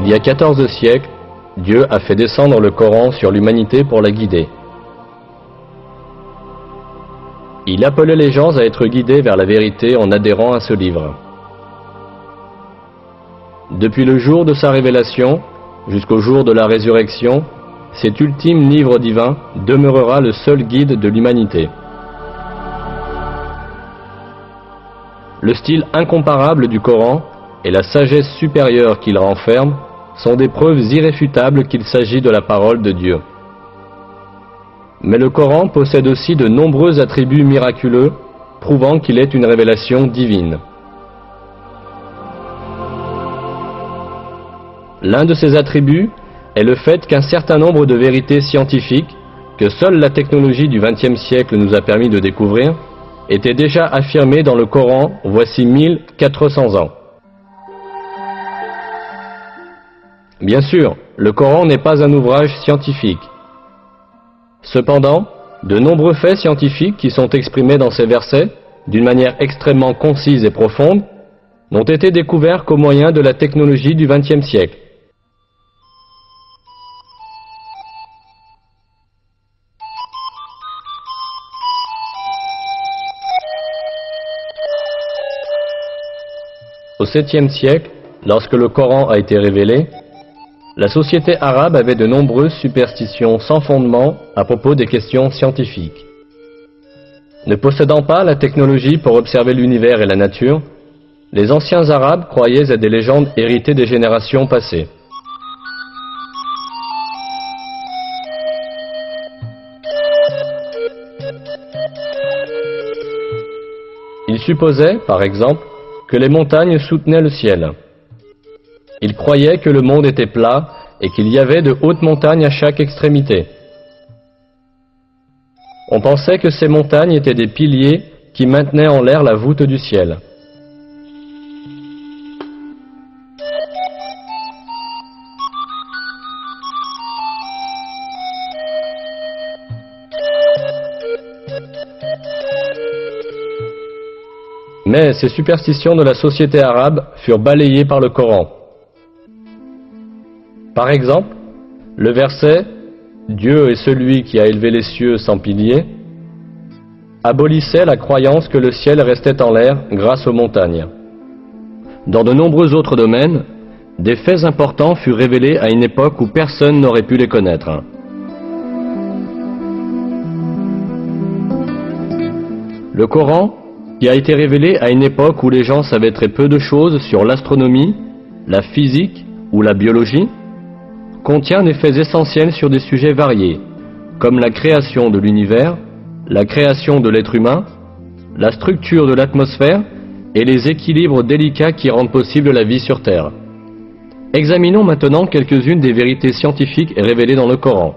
Il y a 14 siècles, Dieu a fait descendre le Coran sur l'humanité pour la guider. Il appelait les gens à être guidés vers la vérité en adhérant à ce livre. Depuis le jour de sa révélation jusqu'au jour de la résurrection, cet ultime livre divin demeurera le seul guide de l'humanité. Le style incomparable du Coran et la sagesse supérieure qu'il renferme sont des preuves irréfutables qu'il s'agit de la parole de Dieu. Mais le Coran possède aussi de nombreux attributs miraculeux, prouvant qu'il est une révélation divine. L'un de ces attributs est le fait qu'un certain nombre de vérités scientifiques, que seule la technologie du XXe siècle nous a permis de découvrir, étaient déjà affirmées dans le Coran voici 1400 ans. Bien sûr, le Coran n'est pas un ouvrage scientifique. Cependant, de nombreux faits scientifiques qui sont exprimés dans ces versets, d'une manière extrêmement concise et profonde, n'ont été découverts qu'au moyen de la technologie du XXe siècle. Au 7e siècle, lorsque le Coran a été révélé, la société arabe avait de nombreuses superstitions sans fondement à propos des questions scientifiques. Ne possédant pas la technologie pour observer l'univers et la nature, les anciens arabes croyaient à des légendes héritées des générations passées. Ils supposaient, par exemple, que les montagnes soutenaient le ciel. Ils croyaient que le monde était plat et qu'il y avait de hautes montagnes à chaque extrémité. On pensait que ces montagnes étaient des piliers qui maintenaient en l'air la voûte du ciel. Mais ces superstitions de la société arabe furent balayées par le Coran. Par exemple, le verset « Dieu est celui qui a élevé les cieux sans piliers » abolissait la croyance que le ciel restait en l'air grâce aux montagnes. Dans de nombreux autres domaines, des faits importants furent révélés à une époque où personne n'aurait pu les connaître. Le Coran, qui a été révélé à une époque où les gens savaient très peu de choses sur l'astronomie, la physique ou la biologie, contient des faits essentiels sur des sujets variés, comme la création de l'univers, la création de l'être humain, la structure de l'atmosphère et les équilibres délicats qui rendent possible la vie sur Terre. Examinons maintenant quelques-unes des vérités scientifiques révélées dans le Coran.